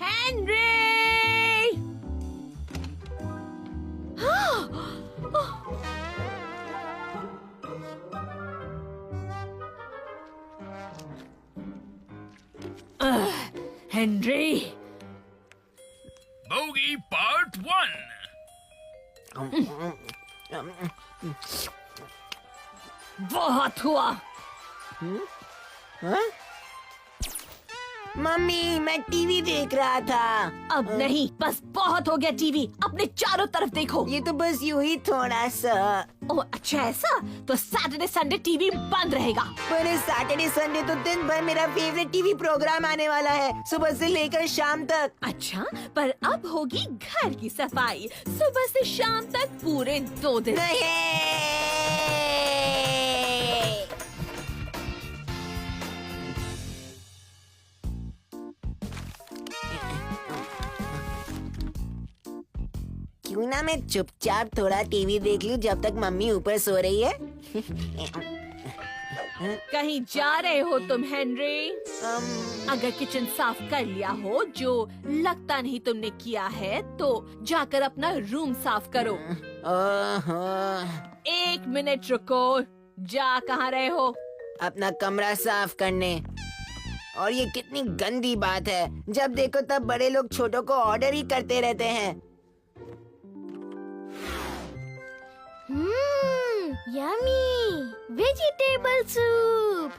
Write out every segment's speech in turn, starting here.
Henry! Henry! Bogie part 1। बहुत हुआ। हाँ? मम्मी, मैं टीवी देख रहा था। अब नहीं, बस बहुत हो गया टीवी। अपने चारों तरफ देखो। ये तो बस यूं ही थोड़ा सा। ओह अच्छा, ऐसा? तो सैटरडे संडे टीवी बंद रहेगा। पर सैटरडे संडे तो दिन भर मेरा फेवरेट टीवी प्रोग्राम आने वाला है, सुबह से लेकर शाम तक। अच्छा, पर अब होगी घर की सफाई, सुबह से शाम तक पूरे 2 दिन। नहीं। क्यों ना मैं चुपचाप थोड़ा टीवी देख लूं जब तक मम्मी ऊपर सो रही है। कहीं जा रहे हो तुम हेनरी? अगर किचन साफ कर लिया हो, जो लगता नहीं तुमने किया है, तो जाकर अपना रूम साफ करो। ओहो, 1 मिनट रुको। जा कहाँ रहे हो? अपना कमरा साफ करने। और ये कितनी गंदी बात है, जब देखो तब बड़े लोग छोटों को ऑर्डर ही करते रहते हैं। Yummy vegetable soup.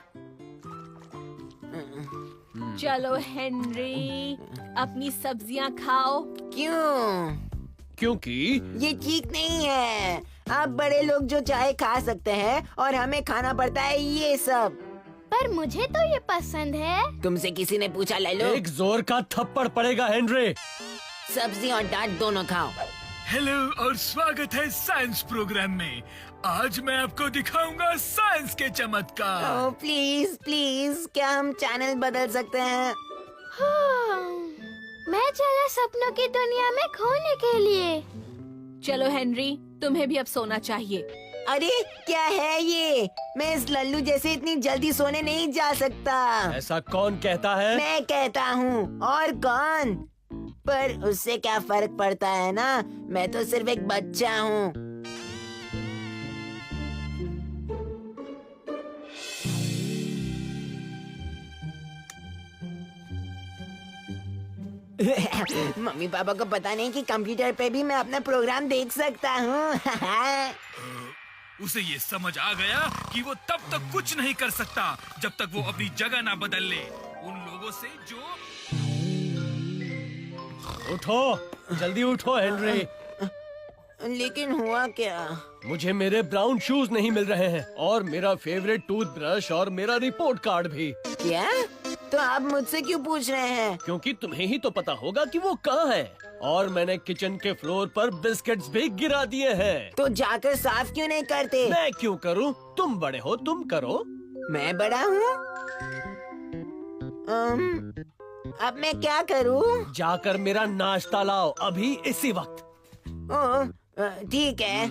चलो हेनरी, अपनी सब्जियाँ खाओ। क्यों? क्योंकि ये ठीक नहीं है। आप बड़े लोग जो चाहे खा सकते हैं और हमें खाना पड़ता है ये सब। पर मुझे तो ये पसंद है। तुमसे किसी ने पूछा? ले लो। एक जोर का थप्पड़ पड़ेगा हेनरी। सब्जी और डांट दोनों खाओ। हेलो और स्वागत है साइंस प्रोग्राम में। आज मैं आपको दिखाऊंगा साइंस के चमत्कार। ओह प्लीज प्लीज, क्या हम चैनल बदल सकते हैं? हाँ, मैं चला सपनों की दुनिया में खोने के लिए। चलो हेनरी, तुम्हें भी अब सोना चाहिए। अरे क्या है ये? मैं इस लल्लू जैसे इतनी जल्दी सोने नहीं जा सकता। ऐसा कौन कहता है? मैं कहता हूँ, और कौन? पर उससे क्या फर्क पड़ता है ना, मैं तो सिर्फ एक बच्चा हूँ। मम्मी पापा को पता नहीं कि कंप्यूटर पे भी मैं अपना प्रोग्राम देख सकता हूँ। उसे ये समझ आ गया कि वो तब तक कुछ नहीं कर सकता जब तक वो अपनी जगह ना बदल ले। उन लोगों से जो उठो, जल्दी उठो हेनरी। लेकिन हुआ क्या? मुझे मेरे ब्राउन शूज नहीं मिल रहे हैं और मेरा फेवरेट टूथब्रश और मेरा रिपोर्ट कार्ड भी। क्या? तो आप मुझसे क्यों पूछ रहे हैं? क्योंकि तुम्हें ही तो पता होगा कि वो कहाँ है। और मैंने किचन के फ्लोर पर बिस्किट्स भी गिरा दिए हैं। तो जाकर साफ क्यों नहीं करते? मैं क्यों करूँ? तुम बड़े हो, तुम करो। मैं बड़ा हूँ? अब मैं क्या करूँ? जाकर मेरा नाश्ता लाओ अभी इसी वक्त। ओह, ठीक है।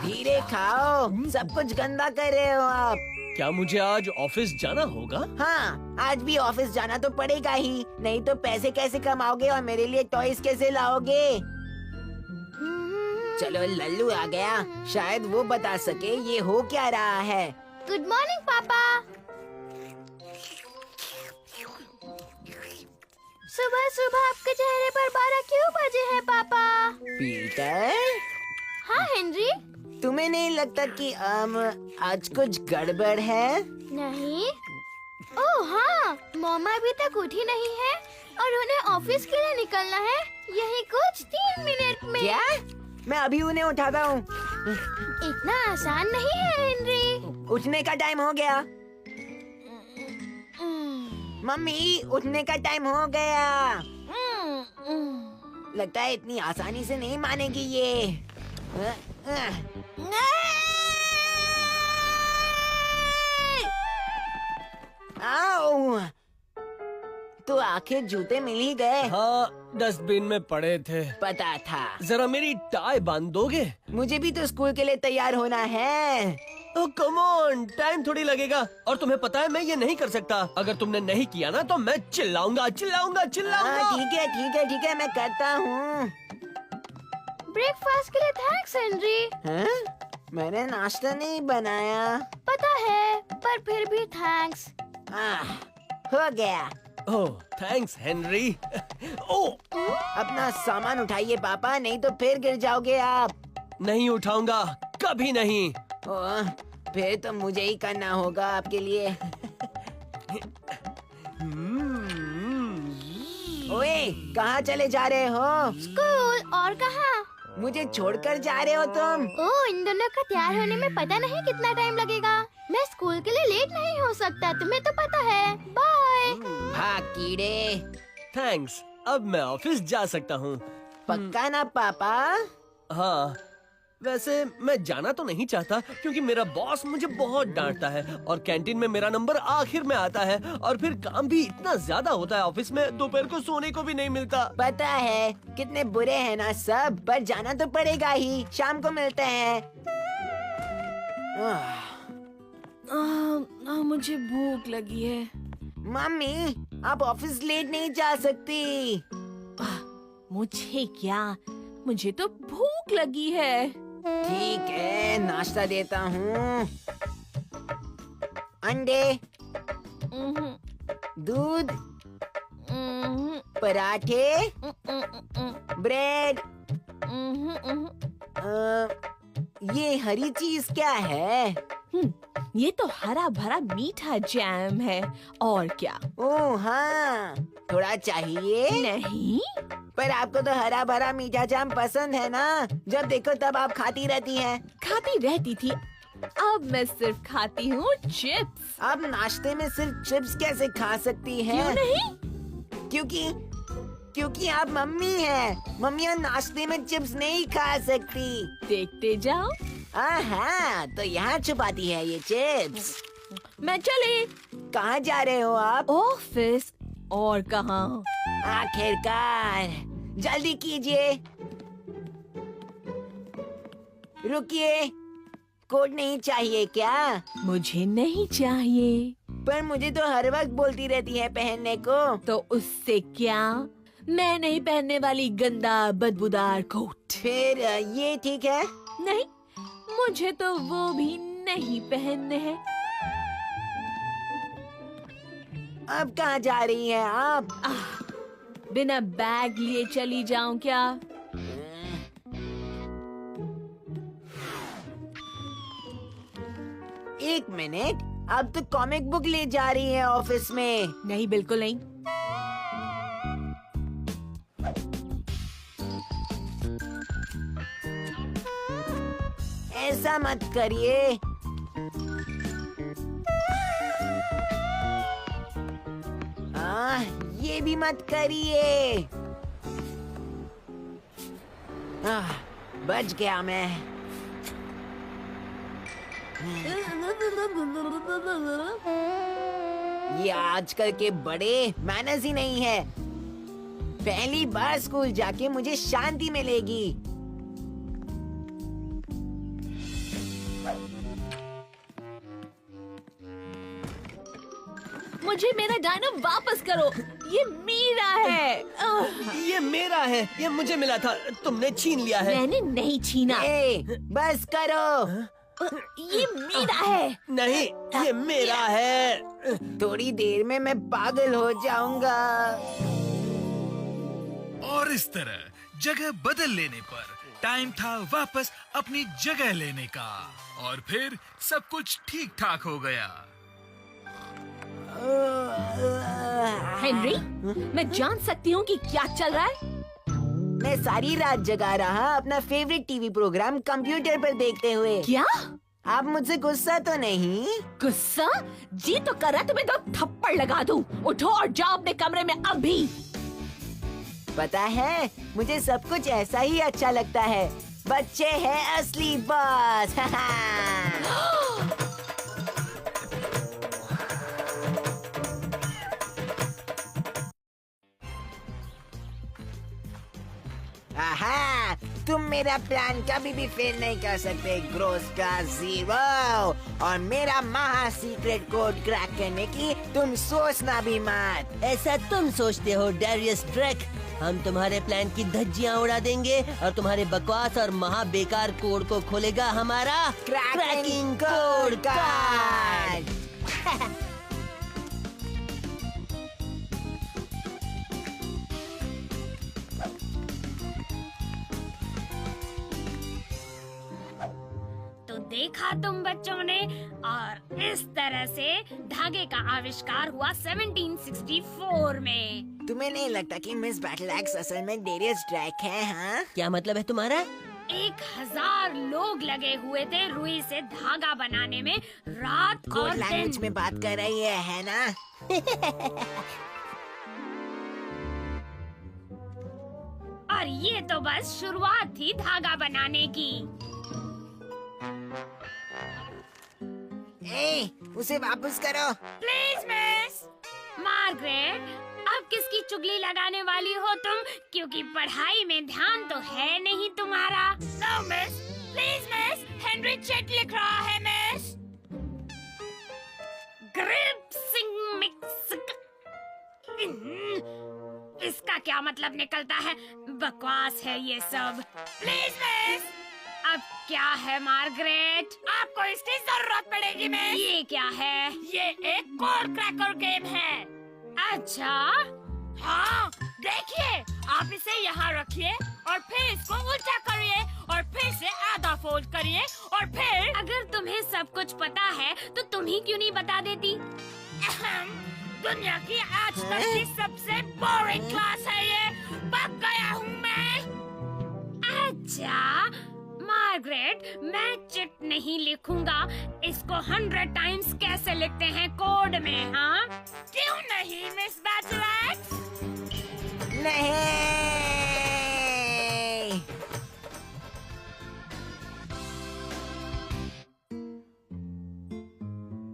धीरे खाओ, सब कुछ गंदा कर रहे हो आप। क्या मुझे आज ऑफिस जाना होगा? हाँ, आज भी ऑफिस जाना तो पड़ेगा ही, नहीं तो पैसे कैसे कमाओगे और मेरे लिए टॉयज कैसे लाओगे? चलो लल्लू आ गया, शायद वो बता सके ये हो क्या रहा है। गुड मॉर्निंग पापा। सुबह सुबह आपके चेहरे पर 12 क्यों बजे हैं पापा? पीटर, हाँ हेनरी। तुम्हें नहीं लगता कि आज कुछ गड़बड़ है? नहीं। ओह हाँ, मम्मा अभी तक उठी नहीं है और उन्हें ऑफिस के लिए निकलना है, यही कुछ 3 मिनट में। क्या? मैं अभी उन्हें उठाता हूँ। इतना आसान नहीं है हेनरी। उठने का टाइम हो गया। मम्मी, उठने का टाइम हो गया। लगता है इतनी आसानी से नहीं मानेगी ये। आओ, तो आखिर जूते मिल ही गए। हाँ, डस्टबिन में पड़े थे। पता था। जरा मेरी टाई बांध दोगे? मुझे भी तो स्कूल के लिए तैयार होना है। ओह कम ऑन, टाइम थोड़ी लगेगा। और तुम्हें पता है मैं ये नहीं कर सकता। अगर तुमने नहीं किया ना तो मैं चिल्लाऊंगा चिल्लाऊंगा चिल्लाऊंगा। ठीक है, मैं करता हूँ। ब्रेकफास्ट के लिए थैंक्स हेनरी। हाँ? मैंने नाश्ता नहीं बनाया। पता है, पर फिर भी थैंक्स। हो गया। ओह थैंक्स हेनरी। ओह अपना सामान उठाइए पापा, नहीं तो फिर गिर जाओगे आप। नहीं उठाऊंगा, कभी नहीं। ओह, फिर तो मुझे ही करना होगा आपके लिए। ओए, कहाँ चले जा रहे हो? स्कूल, और कहाँ? मुझे छोड़कर जा रहे हो तुम? ओह, इन दोनों का तैयार होने में पता नहीं कितना टाइम लगेगा। मैं स्कूल के लिए लेट नहीं हो सकता, तुम्हें तो पता है। बाय। भाग कीड़े। थैंक्स, अब मैं ऑफिस जा सकता हूँ। पक्का ना पापा? हाँ, वैसे मैं जाना तो नहीं चाहता क्योंकि मेरा बॉस मुझे बहुत डांटता है और कैंटीन में मेरा नंबर आखिर में आता है और फिर काम भी इतना ज्यादा होता है ऑफिस में, दोपहर को सोने को भी नहीं मिलता। पता है कितने बुरे हैं ना सब, पर जाना तो पड़ेगा ही। शाम को मिलते हैं। मुझे भूख लगी है। मम्मी, आप ऑफिस लेट नहीं जा सकती। मुझे क्या, मुझे तो भूख लगी है। ठीक है, नाश्ता देता हूँ। अंडे, उम्हूं, दूध, उम्हूं, पराठे, ब्रेड। उम्हूं, उम्हूं। ये हरी चीज क्या है? ये तो हरा भरा मीठा जैम है। और क्या? ओह हाँ, थोड़ा चाहिए? नहीं, पर आपको तो हरा भरा मीठा जाम पसंद है ना, जब देखो तब आप खाती रहती हैं। खाती रहती थी, अब मैं सिर्फ खाती हूँ चिप्स। आप नाश्ते में सिर्फ चिप्स कैसे खा सकती हैं? क्यों नहीं? क्योंकि आप मम्मी हैं। मम्मियाँ नाश्ते में चिप्स नहीं खा सकती। देखते जाओ। हाँ, तो यहाँ छुपाती है ये चिप्स। मैं चली। कहाँ जा रहे हो आप? ऑफिस, और कहाँ? आखिरकार, जल्दी कीजिए। रुकिए, कोट नहीं चाहिए क्या? मुझे नहीं चाहिए। पर मुझे तो हर वक्त बोलती रहती है पहनने को। तो उससे क्या, मैं नहीं पहनने वाली गंदा बदबूदार कोट। फिर ये ठीक है? नहीं, मुझे तो वो भी नहीं पहनने हैं। अब कहाँ जा रही हैं आप? बिना बैग लिए चली जाऊं क्या? एक मिनट, अब तो कॉमिक बुक ले जा रही है ऑफिस में। नहीं, बिल्कुल नहीं। ऐसा मत करिए। ये भी मत करिए। बच गया मैं। ये आजकल के बड़े मैनर्स ही नहीं है। पहली बार स्कूल जाके मुझे शांति मिलेगी। मुझे मेरा डायनो वापस करो, ये मेरा है। ये मेरा है, ये मुझे मिला था, तुमने छीन लिया है। मैंने नहीं छीना। बस करो। ये मेरा है। नहीं, ये मेरा है। थोड़ी देर में मैं पागल हो जाऊंगा। और इस तरह जगह बदल लेने पर टाइम था वापस अपनी जगह लेने का और फिर सब कुछ ठीक ठाक हो गया। हेनरी, मैं जान सकती हूँ कि क्या चल रहा है? मैं सारी रात जगा रहा अपना फेवरेट टीवी प्रोग्राम कंप्यूटर पर देखते हुए। क्या? आप मुझसे गुस्सा तो नहीं? गुस्सा? जी तो कर रहा, तुम्हें तो थप्पड़ लगा दूं। उठो और जाओ अपने कमरे में अभी। पता है, मुझे सब कुछ ऐसा ही अच्छा लगता है। बच्चे हैं असली बॉस। आहा, तुम मेरा प्लान कभी भी फेल नहीं कर सकते ग्रोस का 0। और मेरा महा सीक्रेट कोड क्रैक करने की तुम सोचना भी मत। ऐसा तुम सोचते हो डेरियस ड्रैक? हम तुम्हारे प्लान की धज्जियां उड़ा देंगे और तुम्हारे बकवास और महा बेकार कोड को खोलेगा हमारा क्रैकिंग कोड कार्ड। तो देखा तुम बच्चों ने, और इस तरह से धागे का आविष्कार हुआ 1764 में। तुम्हें नहीं लगता कि मिस बैटल एक्स असल में डेरियस ड्रैक है? हाँ, क्या मतलब है तुम्हारा? 1000 लोग लगे हुए थे रुई से धागा बनाने में, रात कोड और लैंग्वेज दिन। में बात कर रही है ना? और ये तो बस शुरुआत थी धागा बनाने की। ए, उसे वापस करो। प्लीज मिस मार्गरेट, अब किसकी चुगली लगाने वाली हो तुम? क्योंकि पढ़ाई में ध्यान तो है नहीं तुम्हारा। No miss, please miss, Henry cheque लिख रहा है मिस। ग्रिप सिंग मिक्स। इसका क्या मतलब निकलता है? बकवास है ये सब। Please miss. अब क्या है मार्गरेट? आपको इसकी जरूरत पड़ेगी मिस। ये क्या है? ये एक कोड क्रैकर गेम है। अच्छा, हाँ, देखिए, आप इसे यहाँ रखिए और फिर इसको उल्टा करिए और फिर से आधा फोल्ड करिए और फिर। अगर तुम्हें सब कुछ पता है तो तुम ही क्यों नहीं बता देती? दुनिया की आज तक की सबसे बोरिंग क्लास है ये। पक गया हूँ मैं। अच्छा मार्गरेट, मैं चिट नहीं लिखूंगा। इसको 100 टाइम्स कैसे लिखते हैं कोड में? हाँ, क्यों नहीं मिस बैटलैक्स? नहीं।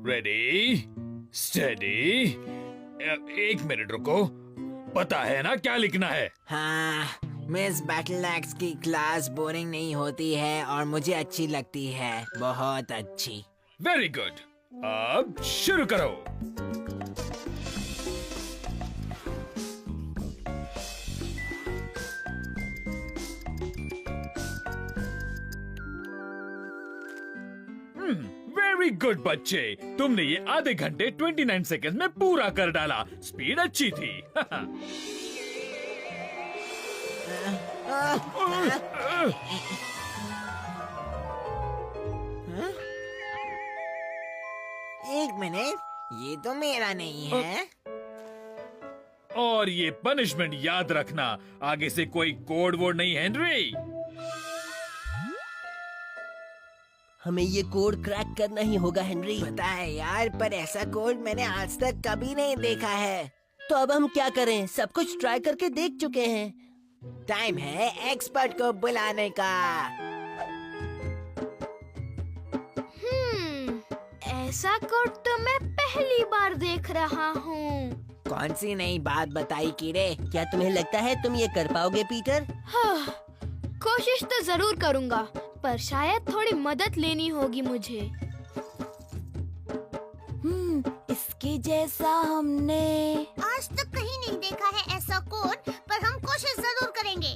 Ready, steady. एक मिनट रुको, पता है ना क्या लिखना है? हाँ, मिस बैटल एक्स की क्लास बोरिंग नहीं होती है और मुझे अच्छी लगती है, बहुत अच्छी। वेरी गुड, अब शुरू करो। वेरी गुड बच्चे, तुमने ये आधे घंटे 29 सेकंड में पूरा कर डाला। स्पीड अच्छी थी। एक मिनट, ये तो मेरा नहीं है। और ये पनिशमेंट याद रखना, आगे से कोई कोड वोड नहीं, हेनरी। हमें ये कोड क्रैक करना ही होगा हेनरी। पता है यार, पर ऐसा कोड मैंने आज तक कभी नहीं देखा है। तो अब हम क्या करें? सब कुछ ट्राई करके देख चुके हैं। टाइम है एक्सपर्ट को बुलाने का। ऐसा कोड तो मैं पहली बार देख रहा हूँ। कौन सी नई बात बताई कीड़े? क्या तुम्हें लगता है तुम ये कर पाओगे पीटर? हाँ, कोशिश तो जरूर करूँगा, पर शायद थोड़ी मदद लेनी होगी मुझे। इसके जैसा हमने आज तक कहीं नहीं देखा है ऐसा कोड, पर हम कोशिश जरूर करेंगे।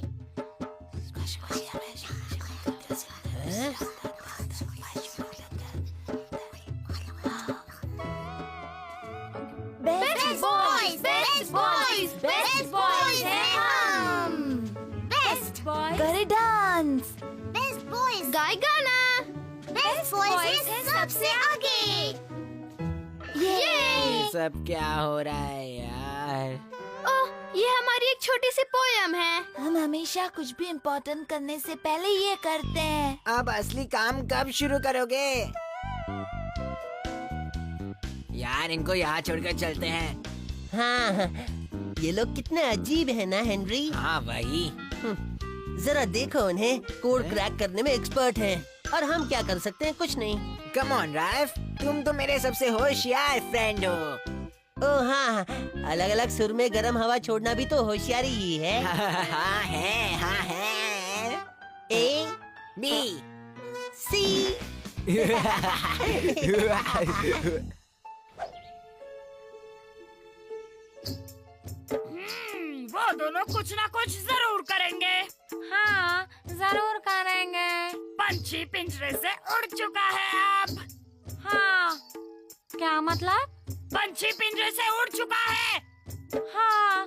Best boys, best boys, best boys हैं हम। बेस्ट करे डांस। बेस्ट बॉयज, गाय गाना। बेस्ट बॉयज हैं सबसे आगे। ये सब क्या हो रहा है यार? ओह, ये हमारी एक छोटी सी पोयम है। हम हमेशा कुछ भी इम्पोर्टेंट करने से पहले ये करते हैं। अब असली काम कब शुरू करोगे? यार, इनको यहाँ छोड़कर चलते हैं। हाँ, ये लोग कितने अजीब है ना हेनरी। हाँ वही। जरा देखो, उन्हें कोड क्रैक करने में एक्सपर्ट हैं और हम क्या कर सकते हैं? कुछ नहीं। कम ऑन राइफ, तुम तो मेरे सबसे होशियार फ्रेंड हो। ओह हाँ, अलग अलग सुर में गर्म हवा छोड़ना भी तो होशियारी ही है। हाँ है, हाँ है। A B C वो दोनों कुछ ना कुछ जरूर करेंगे। हाँ, जरूर करेंगे। पंछी पिंजरे से उड़ चुका है अब। हाँ, क्या मतलब? पंछी पिंजरे से उड़ चुका है। हाँ,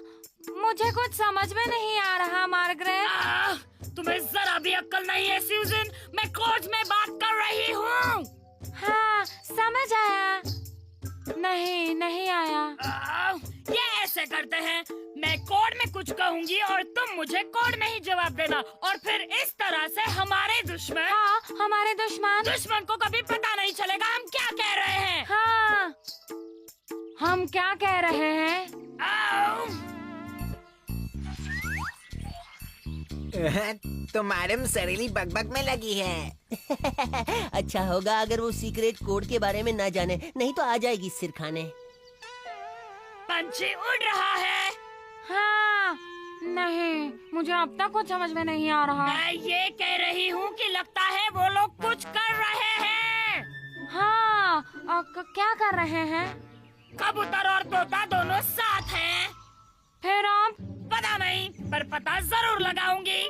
मुझे कुछ समझ में नहीं आ रहा मार्गरेट। तुम्हें जरा भी अक्ल नहीं है सूजन, मैं कोच में बात कर रही हूँ। हाँ, समझ आया। नहीं आया। ये ऐसे करते हैं, मैं कोड में कुछ कहूँगी और तुम मुझे कोड में ही जवाब देना, और फिर इस तरह से हमारे दुश्मन, हाँ, हमारे दुश्मन को कभी पता नहीं चलेगा हम क्या कह रहे हैं। हाँ, हम क्या कह रहे हैं? तो मैडम सरीली बकबक में लगी है। अच्छा होगा अगर वो सीक्रेट कोड के बारे में ना जाने, नहीं तो आ जाएगी सिर खाने। पंछी उड़ रहा है। हाँ, नहीं, मुझे अब तक कुछ समझ में नहीं आ रहा। मैं ये कह रही हूँ कि लगता है वो लोग कुछ कर रहे हैं। हाँ, क्या कर रहे हैं? कबूतर और तोता दोनों साथ हैं। फिर आप? पता नहीं, पर पता जरूर लगाऊंगी।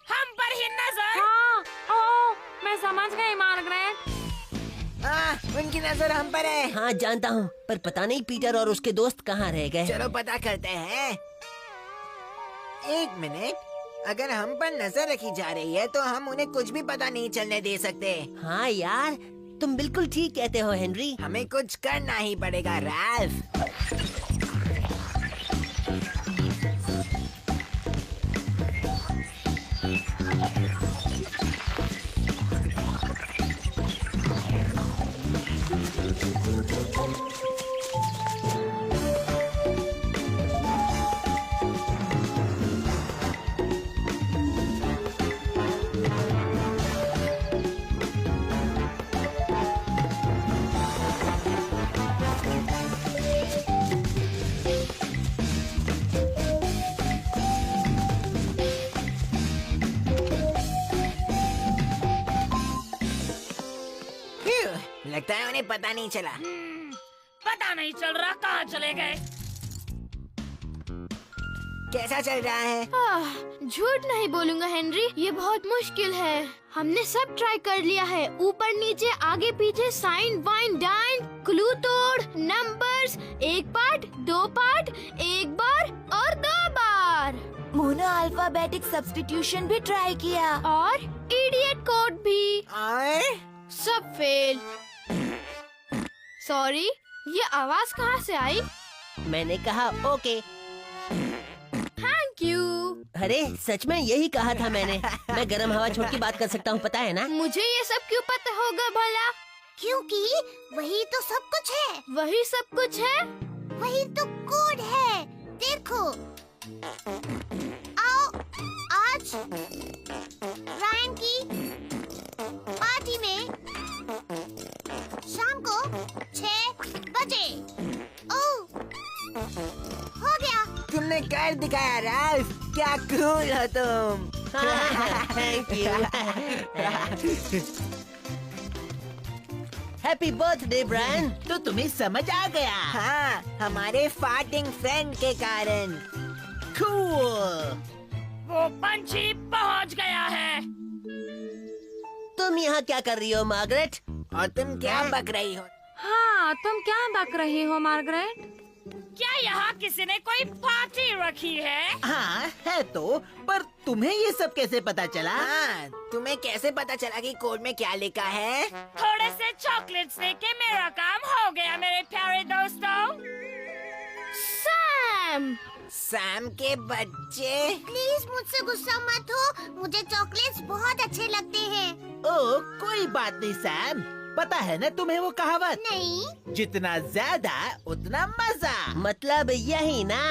हम पर ही नजर। हाँ, मैं समझ गई मार्गरेट। उनकी नजर हम पर है। हाँ जानता हूँ, पर पता नहीं पीटर और उसके दोस्त कहाँ रह गए। चलो पता करते हैं। एक मिनट, अगर हम पर नजर रखी जा रही है तो हम उन्हें कुछ भी पता नहीं चलने दे सकते। हाँ यार, तुम बिल्कुल ठीक कहते हो हेनरी। हमें कुछ करना ही पड़ेगा राल्फ। लगता है उन्हें पता नहीं चला। पता नहीं चल रहा कहाँ चले गए। कैसा चल रहा है? झूठ नहीं बोलूंगा हेनरी, ये बहुत मुश्किल है। हमने सब ट्राई कर लिया है, ऊपर नीचे आगे पीछे, साइन वाइन डाइन, क्लू तोड़, नंबर्स, एक पार्ट, दो पार्ट, एक बार और दो बार। मोनो अल्फाबेटिक सब्स्टिट्यूशन भी ट्राई किया और इडियट कोड भी। और सब फेल। सॉरी, ये आवाज कहाँ से आई? मैंने कहा ओके। Thank you. अरे सच में यही कहा था मैंने। मैं गर्म हवा छोड़ के बात कर सकता हूँ, पता है ना? मुझे ये सब क्यों पता होगा भला? क्योंकि वही तो सब कुछ है। वही सब कुछ है? वही तो कोड है। देखो, आओ आज रायन की पार्टी में शाम को 6 बजे। ओह, हो गया। तुमने कर दिखाया राल्फ, क्या कूल हो तुम। Thank you. Happy birthday Brian. तो तुम्हें समझ आ गया? हाँ, हमारे फार्टिंग फ्रेंड के कारण। कूल। वो पंछी पहुँच गया है। तुम यहाँ क्या कर रही हो मार्गरेट? और तुम क्या बक रही हो? हाँ, तुम क्या बक रही हो मार्गरेट? क्या यहाँ किसी ने कोई पार्टी रखी है? हाँ है तो, पर तुम्हें ये सब कैसे पता चला? हाँ, तुम्हें कैसे पता चला कि कोड में क्या लिखा है? थोड़े से चॉकलेट्स देके मेरा काम हो गया मेरे प्यारे दोस्तों। सैम! सैम के बच्चे। प्लीज मुझसे गुस्सा मत हो, मुझे चॉकलेट्स बहुत अच्छे लगते हैं। ओ कोई बात नहीं सैम, पता है ना तुम्हें वो कहावत, नहीं। जितना ज्यादा उतना मजा। मतलब यही ना?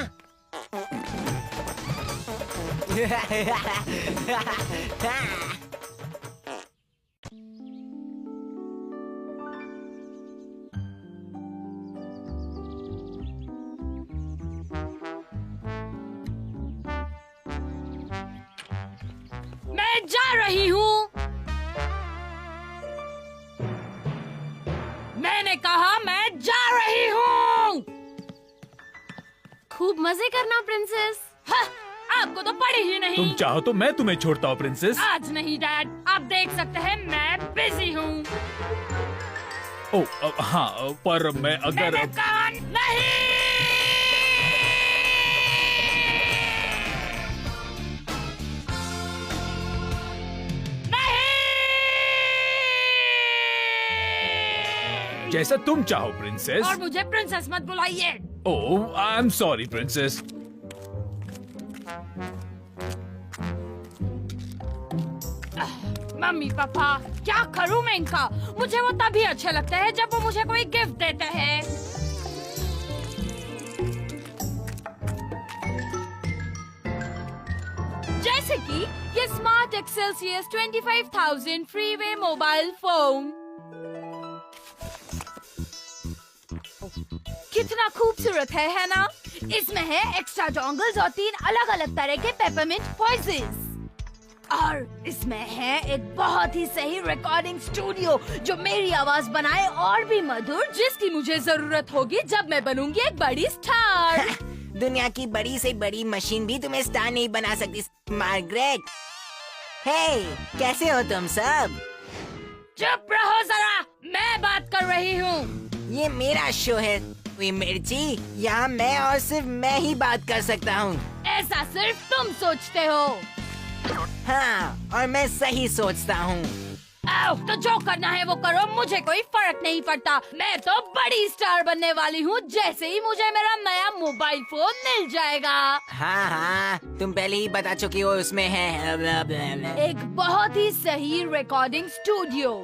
मैं जा रही हूँ। मैंने कहा मैं जा रही हूँ। खूब मजे करना प्रिंसेस। हाँ, आपको तो पड़ी ही नहीं। तुम चाहो तो मैं तुम्हें छोड़ता हूँ प्रिंसेस। आज नहीं डैड, आप देख सकते हैं मैं बिजी हूँ। हाँ, पर मैं अगर मैंने कहा नहीं। जैसा तुम चाहो प्रिंसेस। और मुझे प्रिंसेस मत बुलाइए। Oh, I am sorry princess. Mummy papa, क्या करूं मैं इनका? मुझे वो तभी अच्छे लगते हैं जब वो मुझे कोई गिफ्ट देते हैं। जैसे कि ये स्मार्ट एक्सेलसियस 25,000 फ्रीवे मोबाइल फोन। कितना खूबसूरत है ना? इसमें है एक्स्ट्रा डोंगल्स और 3 अलग अलग तरह के पेपरमिंट वॉइसेस। और इसमें है एक बहुत ही सही रिकॉर्डिंग स्टूडियो जो मेरी आवाज बनाए और भी मधुर, जिसकी मुझे जरूरत होगी जब मैं बनूंगी एक बड़ी स्टार। दुनिया की बड़ी से बड़ी मशीन भी तुम्हें स्टार नहीं बना सकती मार्गरेट। हे, कैसे हो तुम सब? चुप रहो जरा, मैं बात कर रही हूँ। ये मेरा शो है मिर्ची, यहाँ मैं और सिर्फ मैं ही बात कर सकता हूँ। ऐसा सिर्फ तुम सोचते हो। हाँ, और मैं सही सोचता हूँ। आओ, तो जो करना है वो करो, मुझे कोई फर्क नहीं पड़ता। मैं तो बड़ी स्टार बनने वाली हूँ जैसे ही मुझे मेरा नया मोबाइल फोन मिल जाएगा। हाँ हाँ, तुम पहले ही बता चुकी हो उसमें है एक बहुत ही सही रिकॉर्डिंग स्टूडियो।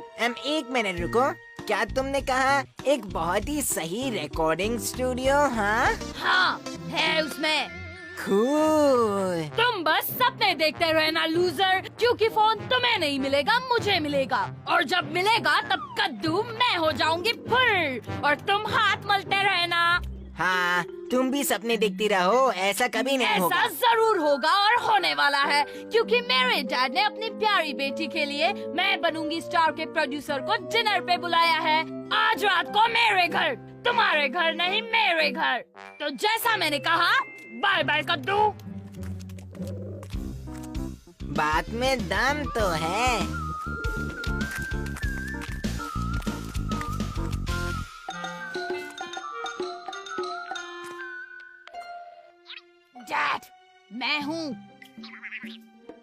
एक मिनट रुको, क्या तुमने कहा एक बहुत ही सही रिकॉर्डिंग स्टूडियो? हाँ हाँ, है उसमें। कूल। तुम बस सपने देखते रहना लूजर, क्योंकि फोन तुम्हें नहीं मिलेगा, मुझे मिलेगा। और जब मिलेगा तब कद्दू मैं हो जाऊंगी फुल, और तुम हाथ मलते रहना। हाँ, तुम भी सपने देखती रहो, ऐसा कभी नहीं होगा। ऐसा जरूर होगा और होने वाला है, क्योंकि मेरे डैड ने अपनी प्यारी बेटी के लिए मैं बनूंगी स्टार के प्रोड्यूसर को डिनर पे बुलाया है। आज रात को मेरे घर, तुम्हारे घर नहीं, मेरे घर। तो जैसा मैंने कहा, बाय बाय कद्दू। बात में दम तो है। डैड, मैं हूँ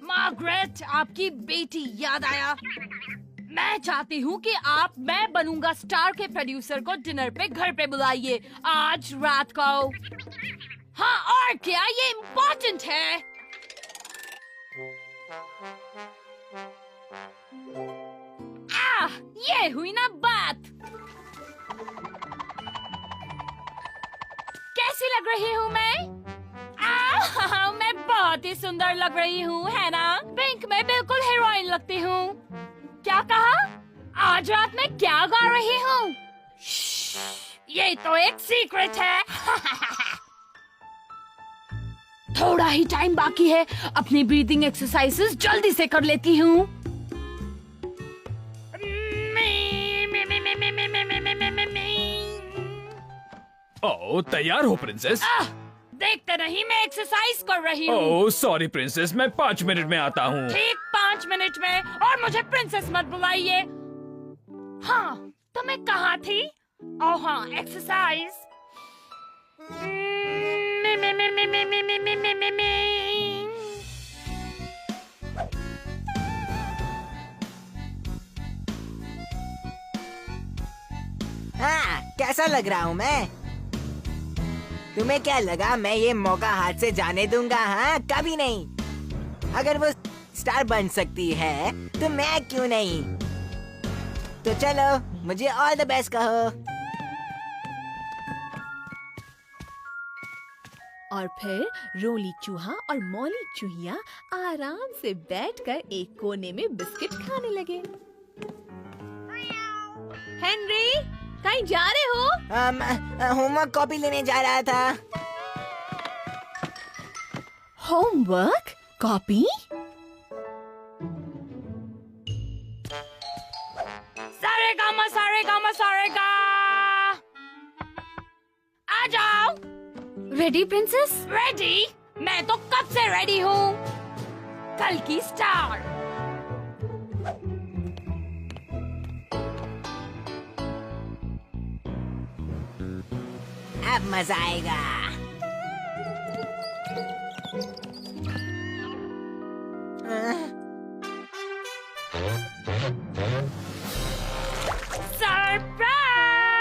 मार्गरेट, आपकी बेटी। याद आया? मैं चाहती हूँ कि आप मैं बनूंगा स्टार के प्रोड्यूसर को डिनर पे घर पे बुलाइए आज रात को। हाँ, और क्या, ये इम्पोर्टेंट है। ये हुई ना बात। कैसी लग रही हूँ मैं? मैं बहुत ही सुंदर लग रही हूँ, है ना? पिंक में बिल्कुल हीरोइन लगती हूँ। क्या कहा? आज रात में क्या गा रही हूँ? ये तो एक सीक्रेट है। थोड़ा ही टाइम बाकी है, अपनी ब्रीदिंग एक्सरसाइजेस जल्दी से कर लेती हूँ। ओह, तैयार हो प्रिंसेस? देखते नहीं, मैं एक्सरसाइज कर रही हूँ। ओह सॉरी प्रिंसेस, मैं 5 मिनट में आता हूँ। ठीक 5 मिनट में, और मुझे प्रिंसेस मत बुलाइए। हाँ, तो मैं कहाँ थी? ओह हाँ, एक्सरसाइज। हाँ, कैसा लग रहा हूँ मैं? तुम्हें क्या लगा मैं ये मौका हाथ से जाने दूंगा? हाँ, कभी नहीं। अगर वो स्टार बन सकती है तो मैं क्यों नहीं? तो चलो, मुझे ऑल द बेस्ट कहो। और फिर रोली चूहा और मौली चूहिया आराम से बैठकर एक कोने में बिस्किट खाने लगे। हेनरी, कहीं जा रहे हो? होमवर्क कॉपी लेने जा रहा था। Homework copy? सारेगा मसारेगा। आ जाओ। Ready princess? रेडी? मैं तो कब से रेडी हूँ। कल की स्टार। अब मजा आएगा। सरप्राइज।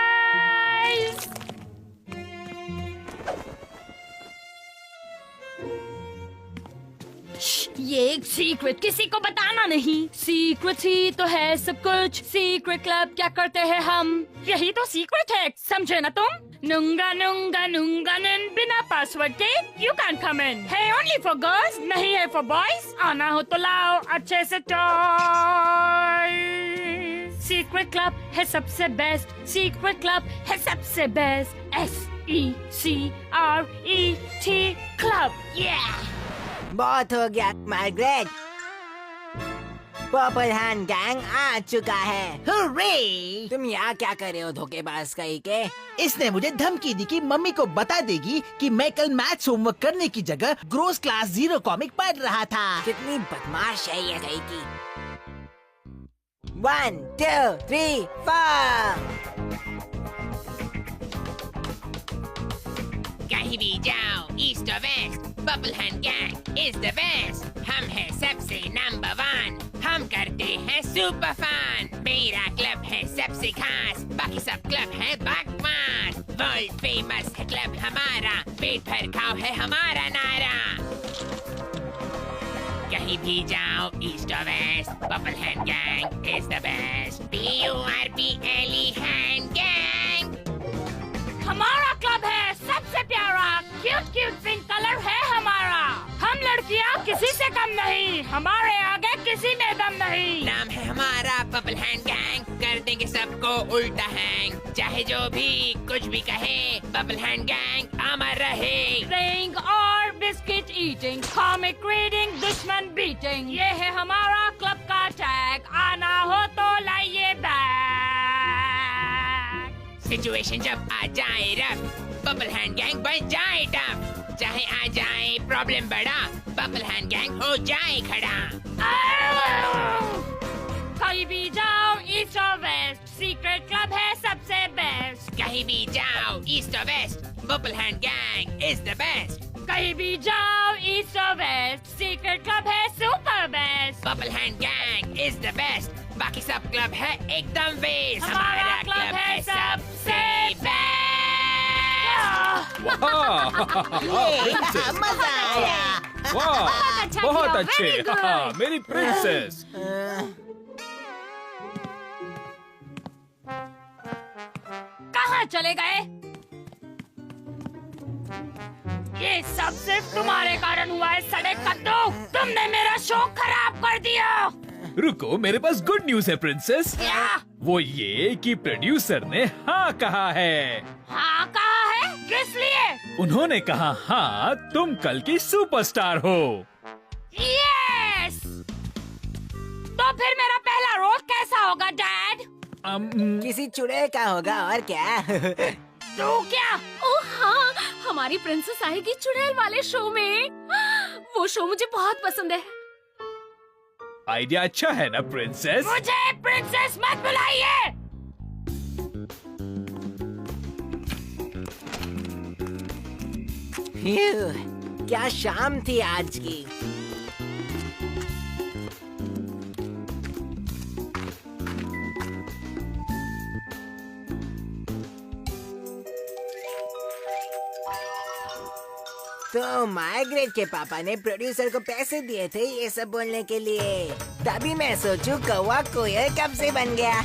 ये एक सीक्रेट, किसी को बताना नहीं। सीक्रेट ही तो है सब कुछ। सीक्रेट क्लब क्या करते हैं हम, यही तो सीक्रेट है, समझे ना तुम। नुंगा नुंगा नुंगा नन, बिना पासवर्ड के यू कैन कम इन। है ओनली फॉर गर्ल्स, नहीं है फॉर बॉयज। आना हो तो लाओ अच्छे से टॉय। सीक्रेट क्लब है सबसे बेस्ट। सीक्रेट क्लब है सबसे बेस्ट। SECRET club. बहुत हो गया मार्गरेट। पर्पल हैंड गैंग आ चुका है। हुर्रे! तुम यहाँ क्या कर रहे हो धोखेबाज कहीं के? इसने मुझे धमकी दी कि मम्मी को बता देगी कि मैं कल मैथ्स होमवर्क करने की जगह ग्रोस क्लास 0 कॉमिक पढ़ रहा था। कितनी बदमाश है ये कहीं की। 1 2 3 4। कहीं भी जाओ, ईस्ट और west, Bubble Hand Gang is the best. हम है सबसे नंबर 1, हम करते हैं सुपर फन। मेरा क्लब है सबसे खास, बाकी सब क्लब है बकवास। वर्ल्ड फेमस है क्लब हमारा, पेट भर खाओ है हमारा नारा। कहीं भी जाओ, ईस्ट और west, Bubble Hand Gang is the best. BURBLE Hand Gang. हमारा क्लब है सबसे प्यारा, क्यूट क्यूट पिंक कलर है हमारा। हम लड़कियां किसी से कम नहीं, हमारे आगे किसी में दम नहीं। नाम है हमारा बबल हैंड गैंग, कर देंगे सबको उल्टा हैंग। चाहे जो भी कुछ भी कहे, बबल हैंड गैंग अमर रहे। Playing और बिस्किट ईटिंग, कॉमिक रीडिंग, दुश्मन बीटिंग, ये है हमारा क्लब का टैग। आना हो तो लाइए बैग। सिचुएशन जब आ जाए रफ, बबल हैंड गैंग बन जाए टफ। चाहे आ जाए प्रॉब्लम बड़ा, बबल हैंड गैंग हो जाए खड़ा। कहीं भी जाओ, ईस्ट और वेस्ट, सीक्रेट क्लब है सबसे बेस्ट। कहीं भी जाओ, ईस्ट और west, Bubble Hand Gang is the best. कहीं भी जाओ, ईस्ट और वेस्ट, सीक्रेट क्लब है super best. Bubble Hand Gang is the best, बाकी सब क्लब है एकदम वेस्ट। हमारा क्लब है सबसे बेस्ट। मजा आया। वाह, अच्छा बहुत किया, अच्छे। very good। हाँ, मेरी प्रिंसेस। कहाँ चले गए? ये सब सिर्फ तुम्हारे कारण हुआ है सड़े कद्दू। तुमने मेरा शो खराब कर दिया। रुको, मेरे पास गुड न्यूज है प्रिंसेस। क्या? वो ये कि प्रोड्यूसर ने हाँ कहा है। हाँ कहा है? किस लिए? उन्होंने कहा हाँ, तुम कल की सुपरस्टार हो। यस। तो फिर मेरा पहला रोल कैसा होगा डैड? किसी चुड़ैल का होगा और क्या। तू क्या? ओह हाँ, हमारी प्रिंसेस आएगी चुड़ैल वाले शो में। वो शो मुझे बहुत पसंद है। आइडिया अच्छा है ना प्रिंसेस? मुझे प्रिंसेस मत बुलाइए। क्या शाम थी आज की। तो मार्गरेट के पापा ने प्रोड्यूसर को पैसे दिए थे ये सब बोलने के लिए। तभी मैं सोचूं कौवा कोयल कब से बन गया।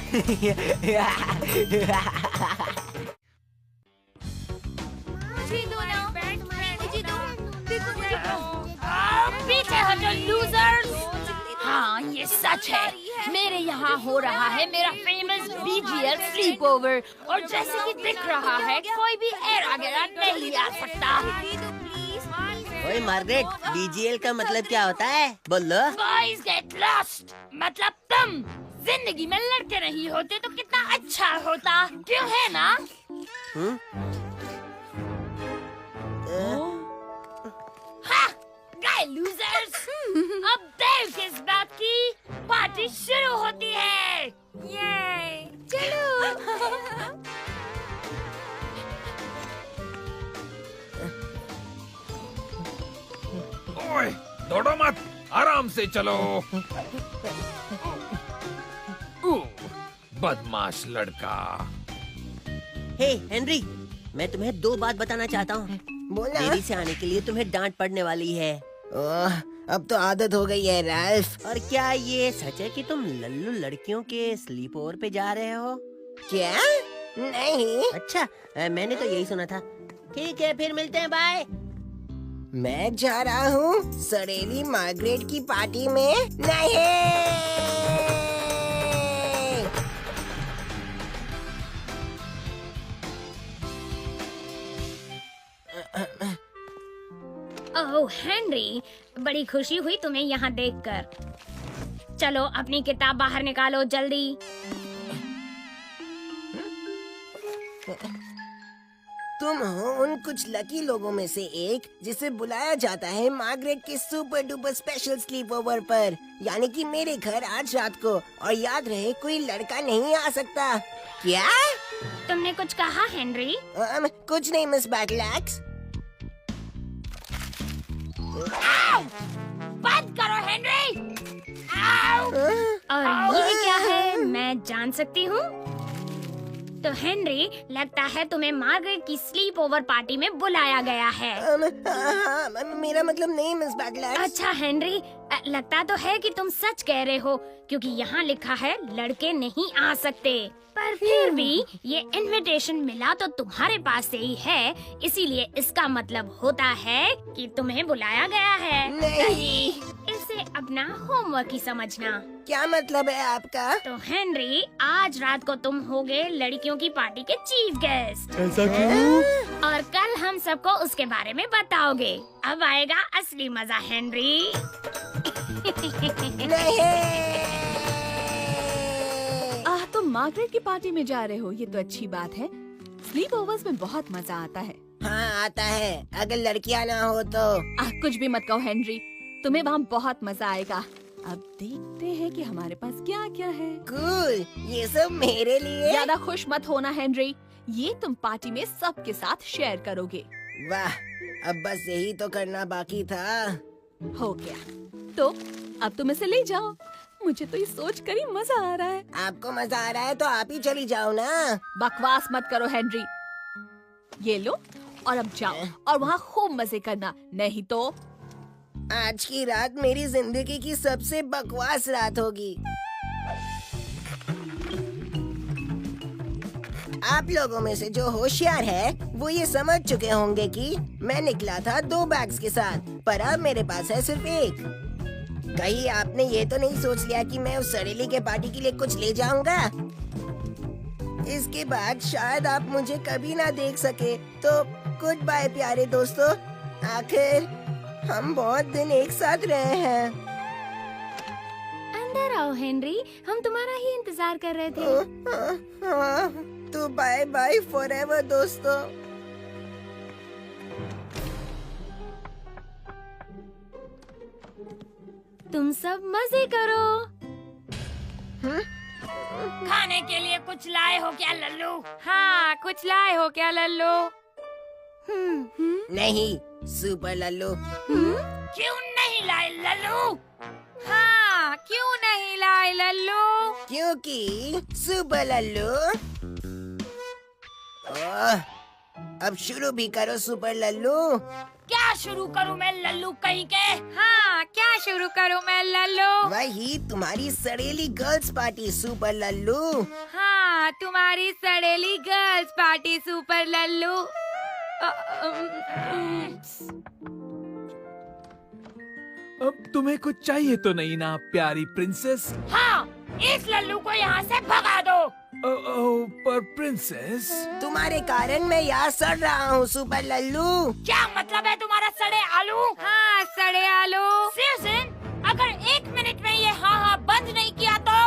पीछे हटो लूजर्स। हाँ ये सच है, मेरे यहाँ हो रहा है मेरा फेमस BGL स्लीप ओवर। और जैसे कि दिख रहा है कोई भी एरा गेरा नहीं आ सकता। ओए मार्गरेट, BGL का मतलब क्या होता है? बोल लो। बॉयज गेट लॉस्ट मतलब तुम। जिंदगी में लड़के नहीं होते तो कितना अच्छा होता, क्यों है ना? हाँ, गए लूजर्स। अब देर किस बात की, पार्टी शुरू होती है। ये चलो। ओए, दौड़ो मत, आराम से चलो। बदमाश लड़का। हे हेनरी, मैं तुम्हें 2 बात बताना चाहता हूँ। बोला। देरी से आने के लिए तुम्हें डांट पड़ने वाली है। ओह, अब तो आदत हो गई है राल्फ। और क्या ये सच है कि तुम लल्लू लड़कियों के स्लीप ओवर पे जा रहे हो? क्या? नहीं। अच्छा, मैंने तो यही सुना था। ठीक है, फिर मिलते हैं, बाय। मैं जा रहा हूँ सड़ेली मार्गरेट की पार्टी में। नहीं। ओह हेनरी, बड़ी खुशी हुई तुम्हें यहाँ देखकर। चलो अपनी किताब बाहर निकालो जल्दी। तुम हो उन कुछ लकी लोगों में से एक जिसे बुलाया जाता है मार्गरेट के super duper special sleep over पर, यानी कि मेरे घर आज रात को। और याद रहे, कोई लड़का नहीं आ सकता। क्या? तुमने कुछ कहा हेनरी? कुछ नहीं मिस बैटलैक्स। बंद करो हेनरी। और ये क्या है, मैं जान सकती हूँ? तो हेनरी, लगता है तुम्हें मार्गरेट की स्लीप ओवर पार्टी में बुलाया गया है। मेरा मतलब नहीं मिस बैटलैक्स। अच्छा हेनरी, लगता तो है कि तुम सच कह रहे हो, क्योंकि यहाँ लिखा है लड़के नहीं आ सकते। पर फिर भी ये इनविटेशन मिला तो तुम्हारे पास से ही है, इसीलिए इसका मतलब होता है कि तुम्हें बुलाया गया है। नहीं। इसे अपना होमवर्क ही समझना। क्या मतलब है आपका? तो हेनरी, आज रात को तुम होगे लड़कियों की पार्टी के चीफ गेस्ट। ऐसा क्यों? और कल हम सबको उसके बारे में बताओगे। अब आएगा असली मजा हेनरी। तुम मार्गरेट की पार्टी में जा रहे हो, ये तो अच्छी बात है। स्लीप ओवर्स में बहुत मजा आता है। हाँ आता है, अगर लड़कियाँ ना हो तो। कुछ भी मत कहो हेनरी, तुम्हें वहाँ बहुत मजा आएगा। अब देखते हैं कि हमारे पास क्या क्या है। कूल, ये सब मेरे लिए। ज्यादा खुश मत होना हेनरी, ये तुम पार्टी में सबके साथ शेयर करोगे। वाह, अब बस यही तो करना बाकी था। हो गया, तो अब तुम इसे ले जाओ। मुझे तो ये सोच कर ही मजा आ रहा है। आपको मजा आ रहा है तो आप ही चली जाओ ना। बकवास मत करो हेनरी, ये लो और अब जाओ और वहाँ खूब मजे करना, नहीं तो आज की रात मेरी जिंदगी की सबसे बकवास रात होगी। आप लोगों में से जो होशियार है वो ये समझ चुके होंगे कि मैं निकला था 2 बैग्स के साथ, पर अब मेरे पास है सिर्फ 1। कहीं आपने ये तो नहीं सोच लिया कि मैं उस सड़ेली के पार्टी के लिए कुछ ले जाऊंगा? इसके बाद शायद आप मुझे कभी ना देख सके, तो गुड बाय प्यारे दोस्तों। आखिर हम बहुत दिन एक साथ रहे हैं। अंदर आओ हेनरी, हम तुम्हारा ही इंतजार कर रहे थे। हाँ, तो बाय बाय फॉरएवर दोस्तों। तुम सब मजे करो। खाने के लिए कुछ लाए हो क्या लल्लू? हाँ, कुछ लाए हो क्या लल्लू? नहीं, सुपर लल्लू। क्यों नहीं लाए लल्लू? हाँ, क्यों नहीं लाए लल्लू? क्योंकि सुपर लल्लू। ओह, अब शुरू भी करो सुपर लल्लू। क्या शुरू करूं मैं लल्लू कहीं के? हाँ, क्या शुरू करूं मैं लल्लू? वही तुम्हारी सड़ेली गर्ल्स पार्टी सुपर लल्लू। हाँ, तुम्हारी सड़ेली गर्ल्स पार्टी सुपर लल्लू। अब तुम्हें कुछ चाहिए तो नहीं ना प्यारी प्रिंसेस? हाँ, इस लल्लू को यहाँ से भगा दो। पर प्रिंसेस, तुम्हारे कारण मैं यहाँ सड़ रहा हूँ सुपर लल्लू। क्या मतलब है तुम्हारा सड़े आलू? हाँ, सड़े आलू। सुसन, अगर 1 मिनट में ये हाँ हाँ बंद नहीं किया तो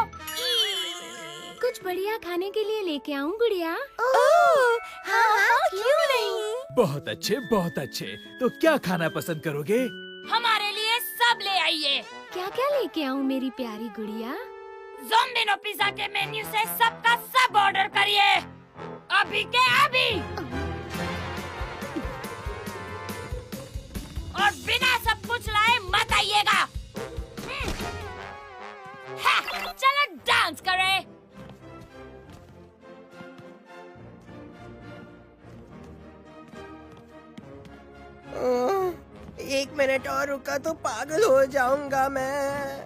बढ़िया खाने के लिए लेके आऊँ गुड़िया? हाँ, क्यों नहीं? बहुत अच्छे। तो क्या खाना पसंद करोगे? हमारे लिए सब ले आइए। क्या क्या लेके आऊँ मेरी प्यारी गुड़िया? ज़ोंबिनो पिज़्ज़ा के मेन्यू से सबका सब ऑर्डर करिए। अभी के अभी। और बिना सब कुछ लाए मत आइएगा। चलो डांस करें। एक मिनट और रुका तो पागल हो जाऊंगा मैं।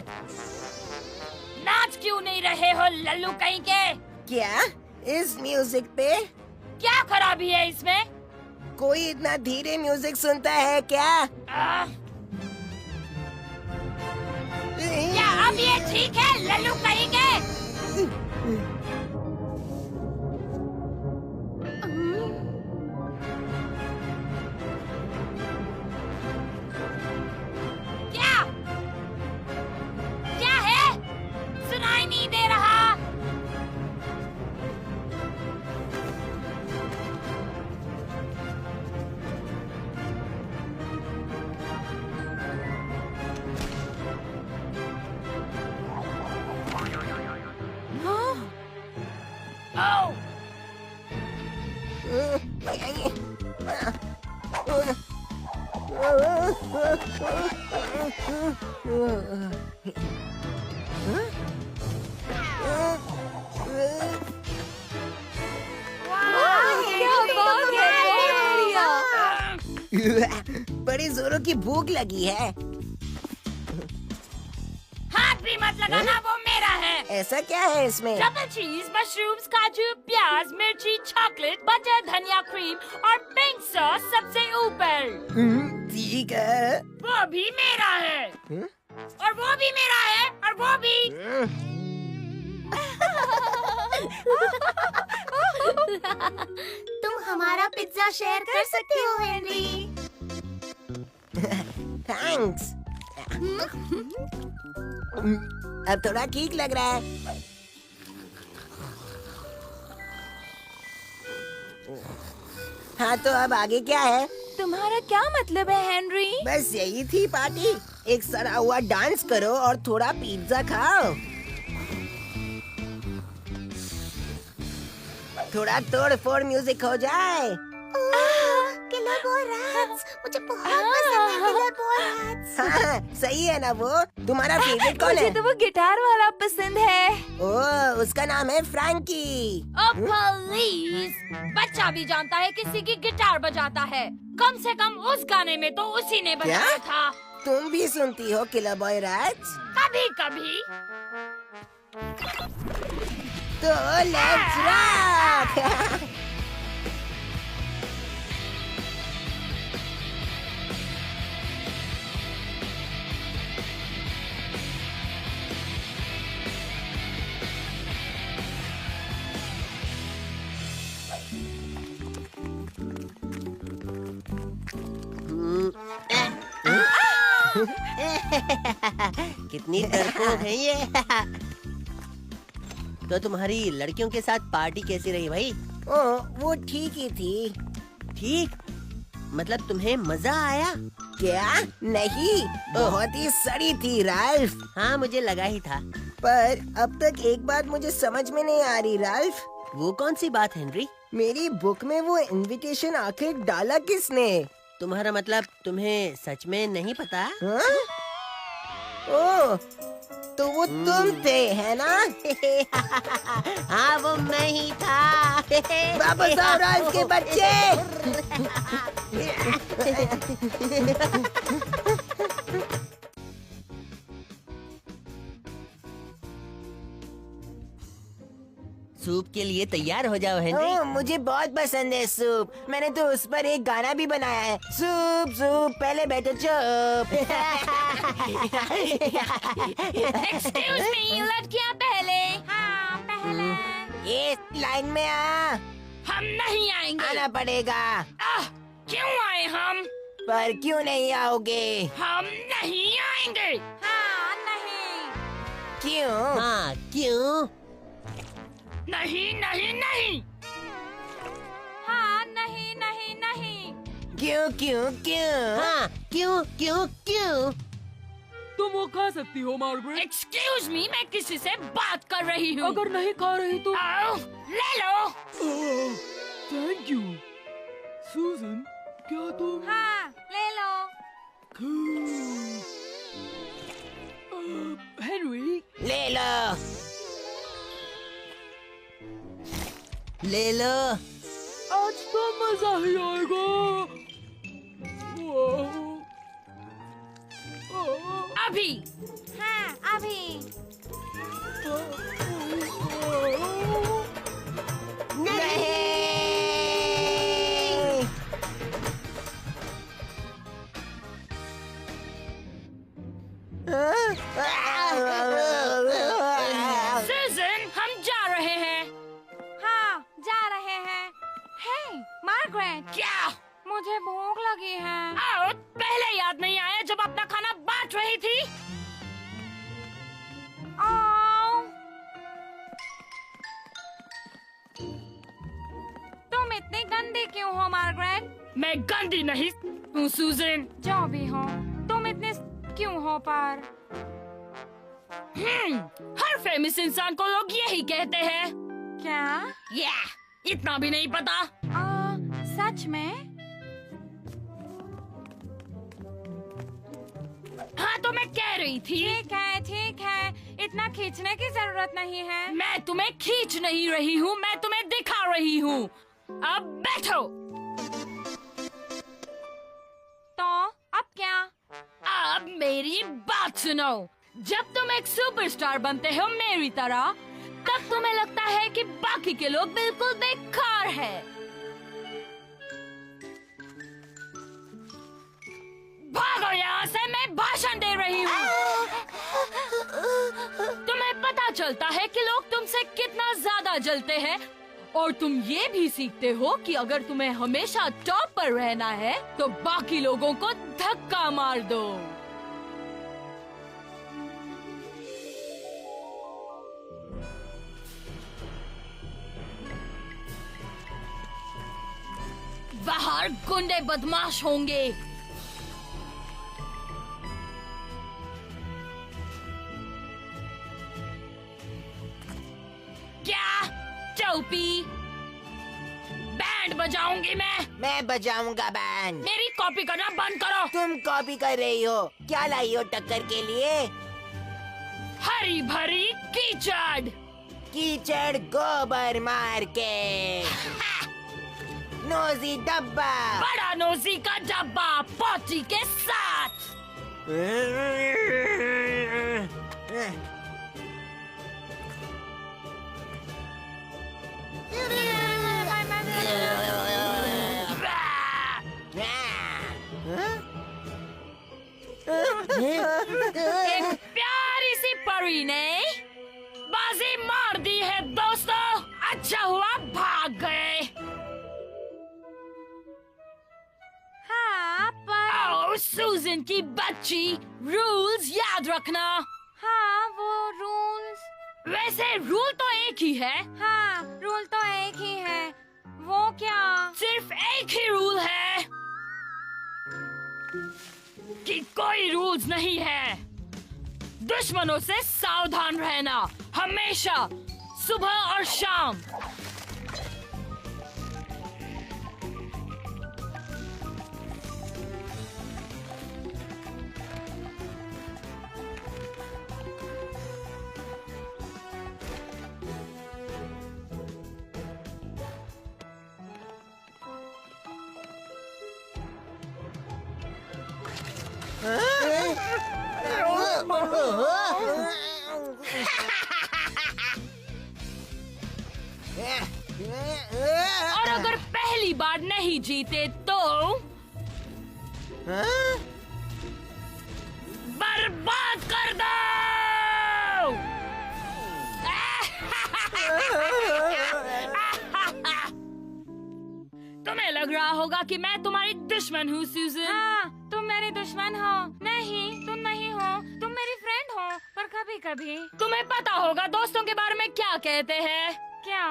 नाच क्यों नहीं रहे हो लल्लू कहीं के? क्या इस म्यूजिक पे? क्या खराबी है इसमें? कोई इतना धीरे म्यूजिक सुनता है क्या? क्या अब ये ठीक है लल्लू कहीं के? क्या है? सुनाई नहीं दे रहा। ओह! बड़ी जोरों की भूख लगी है। हाथ भी मत लगाना, वो मेरा है। ऐसा क्या है इसमें? डबल चीज, मशरूम्स, काजू, प्याज, मिर्ची, चॉकलेट, बटर, धनिया, क्रीम और पिंक सॉस सबसे ऊपर। ठीक है। वो भी मेरा है। और वो भी मेरा है। और वो भी। तुम हमारा पिज्जा शेयर कर सकते हो हेनरी। थैंक्स। अब थोड़ा ठीक लग रहा है। हाँ तो अब आगे क्या है? तुम्हारा क्या मतलब है हेनरी? बस यही थी पार्टी। एक सड़ा हुआ डांस करो और थोड़ा पिज्जा खाओ। थोड़ा तोड़ फोड़ म्यूजिक हो जाए। किलर बॉय रैट्स, मुझे बहुत पसंद है किलर बॉय रैट्स। हाँ, सही है ना वो? तुम्हारा फेवरेट कौन है? मुझे तो वो गिटार वाला पसंद है। ओह, उसका नाम है फ्रैंकी। ओ प्लीज, बच्चा भी जानता है किसी की गिटार बजाता है। कम से कम उस गाने में तो उसी ने बजाया था। तुम भी सुनती हो किलर बॉय रैट्स? कभी कभी। तो लेट्स रॉक। कितनी डरपोक है ये। तो तुम्हारी लड़कियों के साथ पार्टी कैसी रही भाई? वो ठीक ही थी। ठीक? मतलब तुम्हें मजा आया? क्या? नहीं, बहुत ही सड़ी थी राल्फ। हाँ मुझे लगा ही था। पर अब तक एक बात मुझे समझ में नहीं आ रही राल्फ। वो कौन सी बात हेनरी? मेरी बुक में वो इनविटेशन आखिर डाला किसने? तुम्हारा मतलब तुम्हें सच में नहीं पता? हाँ? ओह, तो वो तुम थे, है ना? हाँ वो मैं ही था। वापस आओ राल्फ के बच्चे। सूप के लिए तैयार हो जाओ हेनरी। मुझे बहुत पसंद है सूप। मैंने तो उस पर एक गाना भी बनाया है। सूप सूप पहले बैठो चुप। एक्सक्यूज मी, लड़कियां पहले। हाँ पहले। ये लाइन में आ। हम नहीं आएंगे। आना पड़ेगा। क्यों आए हम? पर क्यों नहीं आओगे? हम नहीं आएंगे। हाँ नहीं। क्यों? हाँ क्यों? नहीं नहीं नहीं। हाँ नहीं नहीं नहीं। क्यों क्यों क्यों? हाँ, क्यों क्यों क्यों? तुम वो खा सकती हो मार्गरेट। एक्सक्यूज मी, मैं किसी से बात कर रही हूँ। अगर नहीं खा रही तो आओ, ले लो। Thank you. सूजन, क्या तुम हाँ ले लो। हेनरी, ले लो। ले लो। आज तो मजा ही आएगा। अभी। हाँ अभी। नहीं। सुजन, हम जा रहे हैं। हाँ जा रहे हैं। हे मार्गरेट। क्या? मुझे भूख लगी है। आओ, पहले याद नहीं आया जब अपना खाना बांट रही थी? आओ। तुम इतनी गंदी क्यों हो मार्गरेट? मैं गंदी नहीं हूँ सुजन। जो भी हो, तुम इतने क्यों हो पर? हर फेमस इंसान को लोग यही कहते हैं। क्या? इतना भी नहीं पता? सच में? हाँ तो मैं कह रही थी। ठीक है, इतना खींचने की जरूरत नहीं है। मैं तुम्हें खींच नहीं रही हूँ, मैं तुम्हें दिखा रही हूँ। अब बैठो। तो अब क्या? अब मेरी बात सुनो। जब तुम एक सुपरस्टार बनते हो मेरी तरह, तब तुम्हें लगता है कि बाकी के लोग बिल्कुल बेकार हैं। भागो यहाँ से, मैं भाषण दे रही हूँ। तुम्हें पता चलता है कि लोग तुमसे कितना ज्यादा जलते हैं, और तुम ये भी सीखते हो कि अगर तुम्हें हमेशा टॉप पर रहना है तो बाकी लोगों को धक्का मार दो। बाहर गुंडे बदमाश होंगे। क्या? टोपी? बैंड बजाऊंगी मैं बजाऊंगा बैंड। मेरी कॉपी करना बंद करो। तुम कॉपी कर रही हो? क्या लाई हो टक्कर के लिए? हरी भरी कीचड़। कीचड़ गोबर मार के। नोजी डब्बा। बड़ा नोजी का डब्बा पोची के साथ। एक प्यारी सी परी ने बाजी मार दी है दोस्तों। अच्छा हुआ भाग गए। हाँ पर आओ सूजन की बच्ची, रूल्स याद रखना। हाँ वो रूल्स। वैसे रूल तो एक ही है। हाँ रूल तो एक ही है। वो क्या? सिर्फ एक ही रूल है कि कोई रूल्स नहीं है। दुश्मनों से सावधान रहना हमेशा, सुबह और शाम। और अगर पहली बार नहीं जीते तो बर्बाद कर दो। तुम्हें लग रहा होगा कि मैं तुम्हारी दुश्मन हूँ सूजन। हाँ, तुम मेरी दुश्मन हो। नहीं, तुम नहीं हो, तुम मेरी फ्रेंड हूँ, पर कभी कभी तुम्हें पता होगा दोस्तों के बारे में क्या कहते हैं। क्या?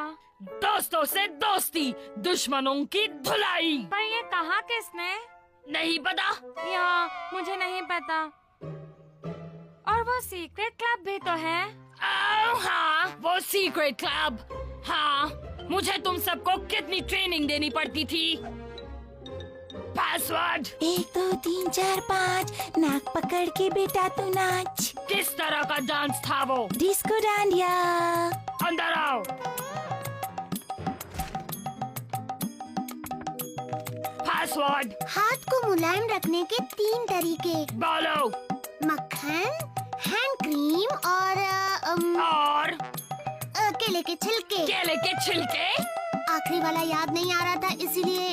दोस्तों से दोस्ती, दुश्मनों की धुलाई। पर ये कहा किसने? नहीं पता। यहाँ मुझे नहीं पता। और वो सीक्रेट क्लब भी तो है। हाँ, वो सीक्रेट क्लब। हाँ, मुझे तुम सबको कितनी ट्रेनिंग देनी पड़ती थी। पासवर्ड 1 2 3 4 5 नाक पकड़ के बेटा तू नाच। किस तरह का डांस था वो? डिस्को डांडिया। अंदर आओ। पासवर्ड। हाथ को मुलायम रखने के 3 तरीके। बोलो। मक्खन, हैंड क्रीम और केले के छिलके। केले के छिलके? आखिरी वाला याद नहीं आ रहा था इसीलिए।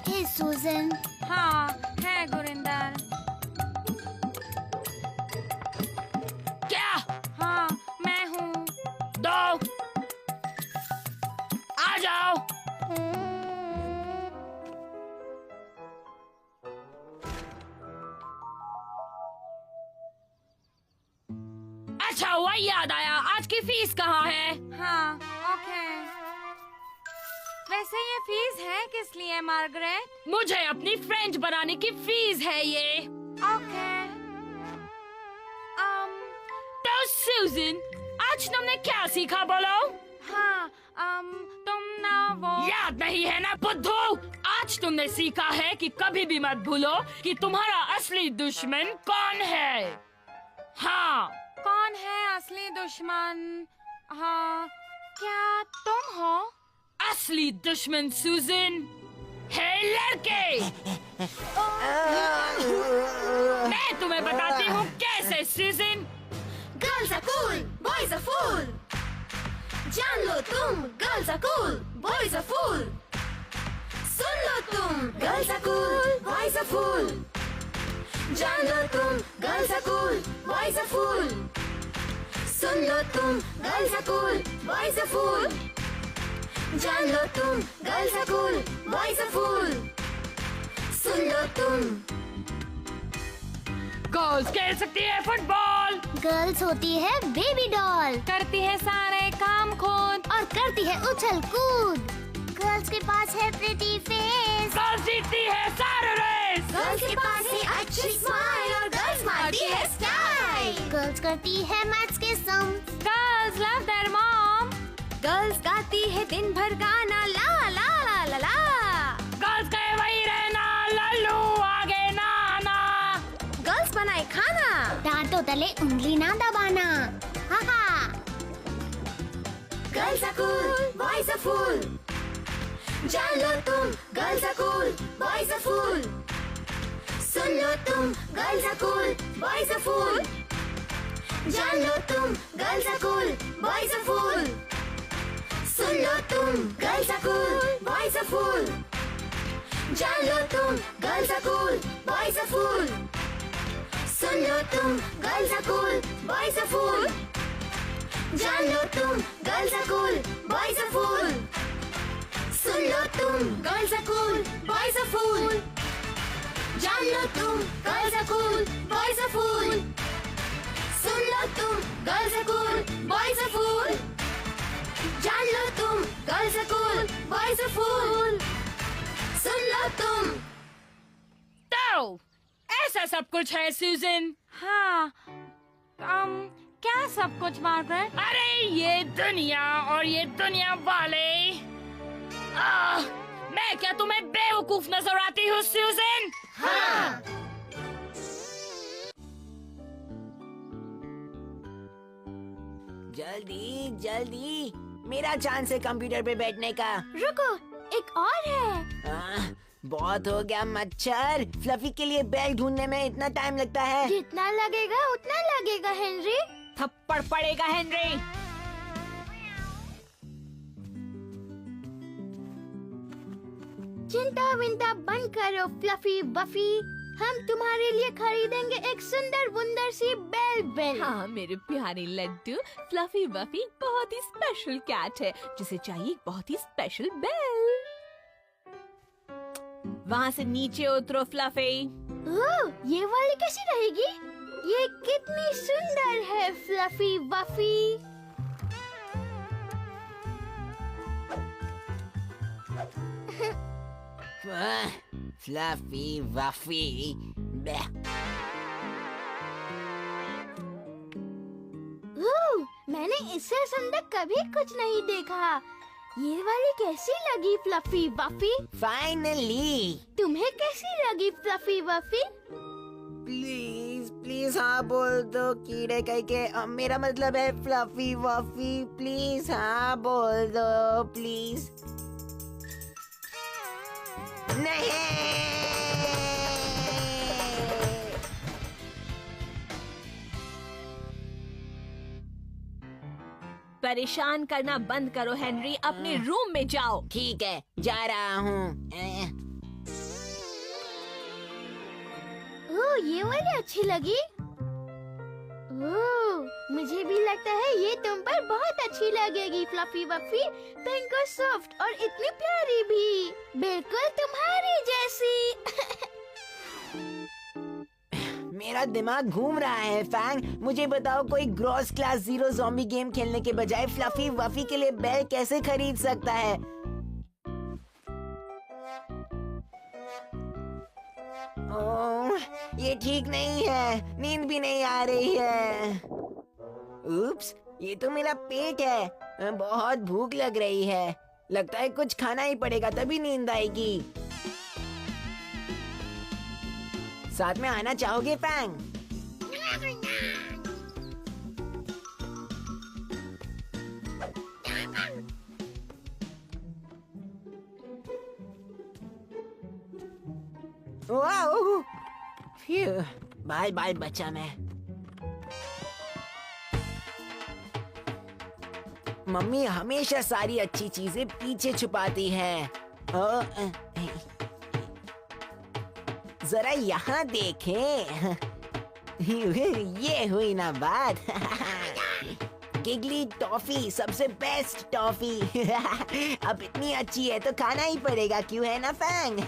हे सूजन। हाँ है गुरिंदर। क्या? हाँ मैं हूँ। दो आ जाओ। अच्छा हुआ याद आया, आज की फीस कहाँ है? हाँ ओके। वैसे ये फीस है किस लिए मार्गरेट? मुझे अपनी फ्रेंच बनाने की फीस है ये। ओके। तो सूजन, आज तुमने क्या सीखा बोलो? हाँ तुम ना वो याद नहीं है ना बुद्धू? आज तुमने सीखा है कि कभी भी मत भूलो कि तुम्हारा असली दुश्मन कौन है। हाँ, कौन है असली दुश्मन? हाँ, क्या तुम हो असली दुश्मन सूजन? है लड़के। मैं तुम्हें बताती हूँ कैसे सूजन। Girls are cool, boys are fool. जान लो तुम, girls are cool, boys are fool. सुन लो तुम, girls are cool, boys are fool. जान लो तुम, girls are cool, boys are fool. सुन लो तुम, girls are cool, boys are fool. जान लो तुम, girls are cool, boys are fool. सुन लो तुम। गर्ल्स खेल सकती है फुटबॉल, गर्ल्स होती है बेबी डॉल, करती है सारे काम खुद और करती है उछल कूद। गर्ल्स के पास है प्रिटी फेस, गर्ल्स जीतती है सारे रेस। गर्ल्स के पास है अच्छी स्माइल और गर्ल्स मारती है स्टाइल। गर्ल्स करती है मैथ्स के sum, girls love their mom. Girls गाती है दिन भर गाना ला ला ला ला ला। गर्ल्स कहे वही रहना, लल्लू आगे ना आना। गर्ल्स बनाए खाना, डांटो तले उंगली ना दबाना। हा हा। Girls are cool, boys are fool. जान लो तुम, girls are cool, boys are fool. सुन लो तुम, girls are cool, boys are fool. जान लो तुम, girls are cool, boys are fool. सुन लो तुम, girls are cool, boys are fool. जान लो तुम, girls are cool, boys are fool. सुन लो तुम, girls are cool, boys are fool. जान लो तुम, girls are cool, boys are fool. सुन लो तुम, girls are cool, boys are fool. जान लो तुम, girls are cool, boys are fool. सुन लो तुम, girls are cool, boys are fool. जान लो तुम, girls are cool, boys are fool. सुन लो तुम। तो ऐसा सब कुछ है सूजन। हाँ क्या सब कुछ मार्गरेट? अरे ये दुनिया और ये दुनिया वाले। मैं क्या तुम्हें बेवकूफ नजर आती हूँ सूजन? हाँ। जल्दी जल्दी, मेरा चांस है कंप्यूटर पे बैठने का। रुको, एक और है। बहुत हो गया मच्छर। फ्लफी के लिए बैग ढूंढने में इतना टाइम लगता है। जितना लगेगा उतना लगेगा हेनरी। थप्पड़ पड़ेगा हेनरी। चिंता विंता बंद करो फ्लफी बफी, हम तुम्हारे लिए खरीदेंगे एक सुंदर बुंदर सी बेल। हाँ मेरे प्यारे लड्डू, फ्लफी बफी बहुत ही स्पेशल कैट है जिसे चाहिए एक बहुत ही स्पेशल बेल। वहाँ से नीचे उतरो फ्लफी। ओह, ये वाली कैसी रहेगी? ये कितनी सुंदर है, फ्लफी वफी। फ्लफी वफी। ओह, मैंने इससे सुंदर कभी कुछ नहीं देखा। ये वाली कैसी लगी, फ्लफी वफी? फाइनली। तुम्हें कैसी लगी, फ्लफी वफी? प्लीज प्लीज हाँ बोल दो कीड़े कह के। मेरा मतलब है फ्लफी वफी। प्लीज हाँ बोल दो प्लीज। नहीं। परेशान करना बंद करो हेनरी, अपने रूम में जाओ। ठीक है, जा रहा हूँ। ओह, ये वाली अच्छी लगी। ओह, मुझे भी लगता है ये तुम पर बहुत अच्छी लगेगी, फ्लफी वफी। पिंक और सॉफ्ट और इतनी प्यारी भी, बिल्कुल तुम्हारी जैसी। मेरा दिमाग घूम रहा है फैंग। मुझे बताओ, कोई gross class zero zombie game खेलने के बजाय फ्लफी वफी के लिए बेल कैसे खरीद सकता है? ओह, ये ठीक नहीं है। नींद भी नहीं आ रही है। उप्स, ये तो मेरा पेट है। बहुत भूख लग रही है। लगता है कुछ खाना ही पड़ेगा, तभी नींद आएगी। साथ में आना चाहोगे फैंग? वाओ, फिर बाल बाल बचा मैं। मम्मी हमेशा सारी अच्छी चीजें पीछे छुपाती है। जरा यहाँ देखें। ये हुई ना बात। गिगली टॉफी सबसे बेस्ट टॉफी। अब इतनी अच्छी है तो खाना ही पड़ेगा, क्यों है ना फैंग?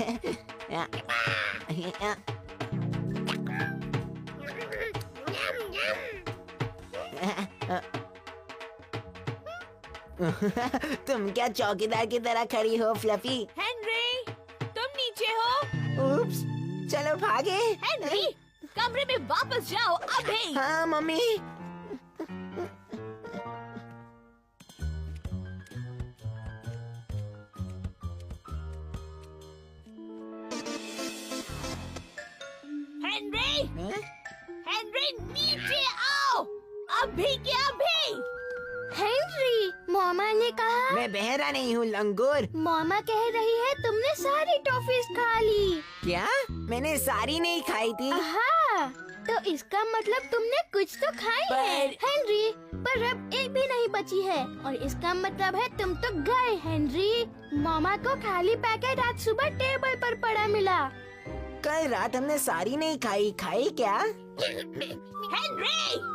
तुम क्या चौकीदार की तरह खड़ी हो फ्लफी? हेनरी, तुम नीचे हो? उप्स, चलो भागे। हेनरी, कमरे में वापस जाओ अभी। हाँ मम्मी। हेनरी, हेनरी नीचे आओ, अभी के अभी। हेनरी, मामा ने कहा। मैं बहरा नहीं हूँ लंगूर। मामा कह रही है तुमने सारी टॉफीज खा ली। क्या? मैंने सारी नहीं खाई थी। हाँ, तो इसका मतलब तुमने कुछ तो खाई है हेनरी, पर अब एक भी नहीं बची है, और इसका मतलब है तुम तो गए हेनरी। मामा को खाली पैकेट आज सुबह टेबल पर पड़ा मिला। कल रात हमने सारी नहीं खाई। खाई क्या? हेनरी,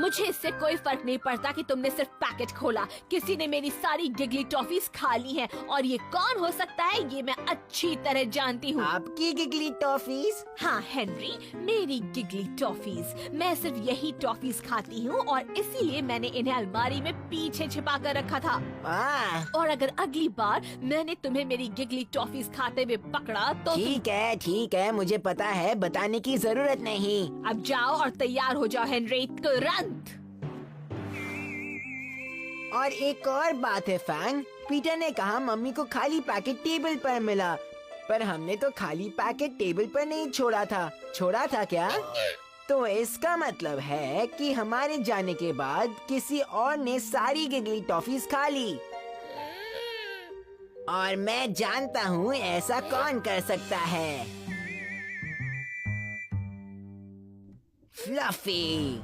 मुझे इससे कोई फर्क नहीं पड़ता कि तुमने सिर्फ पैकेट खोला। किसी ने मेरी सारी गिगली टॉफीज खा ली हैं, और ये कौन हो सकता है ये मैं अच्छी तरह जानती हूँ। आपकी गिगली टॉफीज? हाँ हेनरी, मेरी गिगली टॉफीज। मैं सिर्फ यही टॉफीज खाती हूँ, और इसीलिए मैंने इन्हें अलमारी में पीछे छिपा कर रखा था। और अगर अगली बार मैंने तुम्हें मेरी गिगली टॉफीज खाते हुए पकड़ा तो ठीक है, मुझे पता है, बताने की जरूरत नहीं। अब जाओ और तैयार हो जाओ हेनरी, तुरंत। और एक और बात है फैंग, पीटर ने कहा मम्मी को खाली पैकेट टेबल पर मिला, पर हमने तो खाली पैकेट टेबल पर नहीं छोड़ा था क्या? तो इसका मतलब है कि हमारे जाने के बाद किसी और ने सारी गिगली टॉफीज खा ली, और मैं जानता हूँ ऐसा कौन कर सकता है। फ्लफी।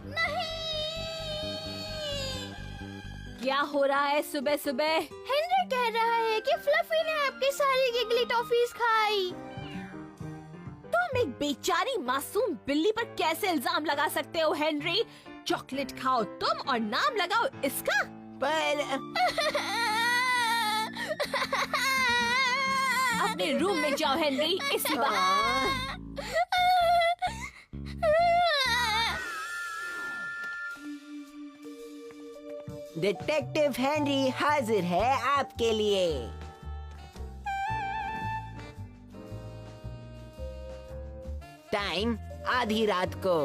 क्या हो रहा है सुबह सुबह? हेनरी कह रहा है कि फ्लफी ने आपकी सारी गिगली टॉफीज खाई। तुम एक बेचारी मासूम बिल्ली पर कैसे इल्जाम लगा सकते हो हेनरी? चॉकलेट खाओ तुम और नाम लगाओ इसका। पर अपने रूम में जाओ हेनरी, इसी बात। डिटेक्टिव हेनरी हाजिर है आपके लिए। टाइम आधी रात को,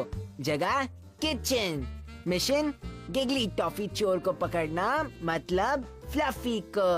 जगह किचन, मिशन गिगली टॉफी चोर को पकड़ना, मतलब फ्लफी को।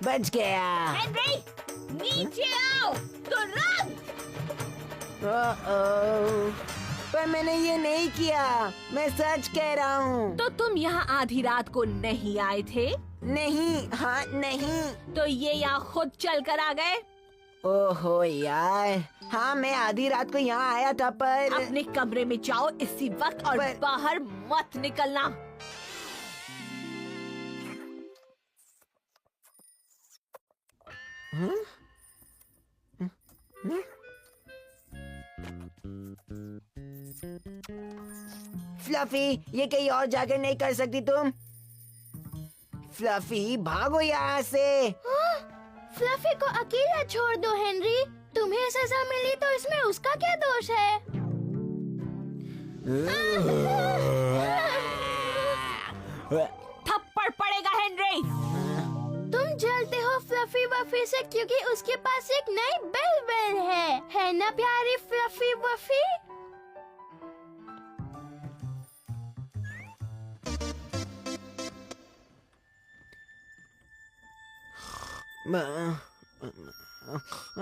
बच गया। हेनरी, नीचे आओ तुरंत। पर मैंने ये नहीं किया, मैं सच कह रहा हूँ। तो तुम यहाँ आधी रात को नहीं आए थे? नहीं, हाँ नहीं। तो ये यहाँ खुद चल कर आ गए? ओहो यार, हाँ मैं आधी रात को यहाँ आया था पर। अपने कमरे में जाओ इसी वक्त और बाहर मत निकलना। फ्लफी, ये कहीं और जाकर नहीं कर सकती तुम? फ्लफी भागो यहाँ से। फ्लफी को अकेला छोड़ दो हेनरी। तुम्हें सजा मिली तो इसमें उसका क्या दोष है? थप्पड़ पड़ेगा हेनरी। तुम जलते हो फ्लफी वफी से क्योंकि उसके पास एक नई बेल है ना प्यारी फ्लफी वफी?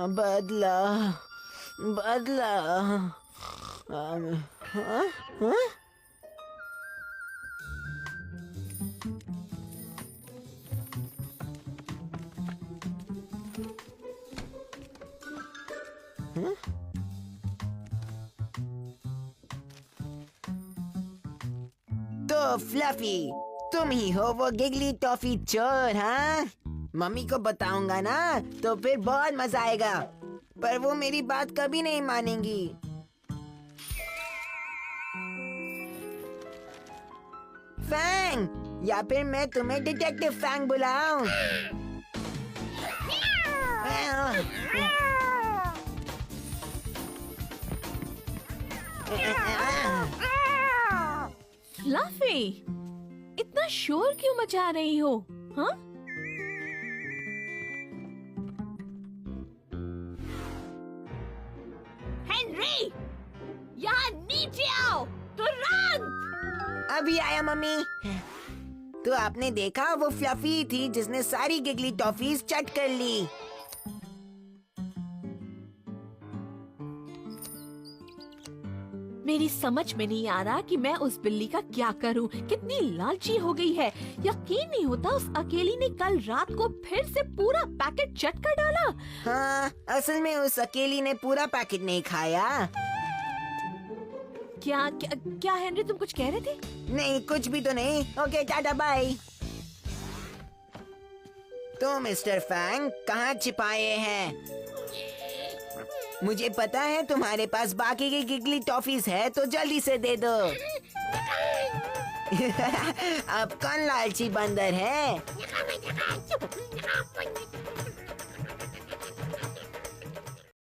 बदला बदला। तो फ्लफी, तुम ही हो वो गिगली टॉफी चोर, हाँ? मम्मी को बताऊंगा ना तो फिर बहुत मजा आएगा, पर वो मेरी बात कभी नहीं मानेंगी। फैंग, या फिर मैं तुम्हें डिटेक्टिव फैंग बुलाऊं? फ्लफी, इतना शोर क्यों मचा रही हो? हाँ? हेनरी, यहाँ नीचे आओ तुरंत। अभी आया मम्मी। तो आपने देखा वो फ्लफी थी जिसने सारी गिगली टॉफीज चट कर ली। मेरी समझ में नहीं आ रहा कि मैं उस बिल्ली का क्या करूं। कितनी लालची हो गई है। यकीन नहीं होता उस अकेली ने कल रात को फिर से पूरा पैकेट चट कर डाला। हाँ, असल में उस अकेली ने पूरा पैकेट नहीं खाया। क्या हेनरी, तुम कुछ कह रहे थे? नहीं, कुछ भी तो नहीं। Okay, tata bye. तो मिस्टर फैंग कहाँ छिपाए हैं? मुझे पता है तुम्हारे पास बाकी की गिगली टॉफीज है, तो जल्दी से दे दो। अब कौन लालची बंदर है?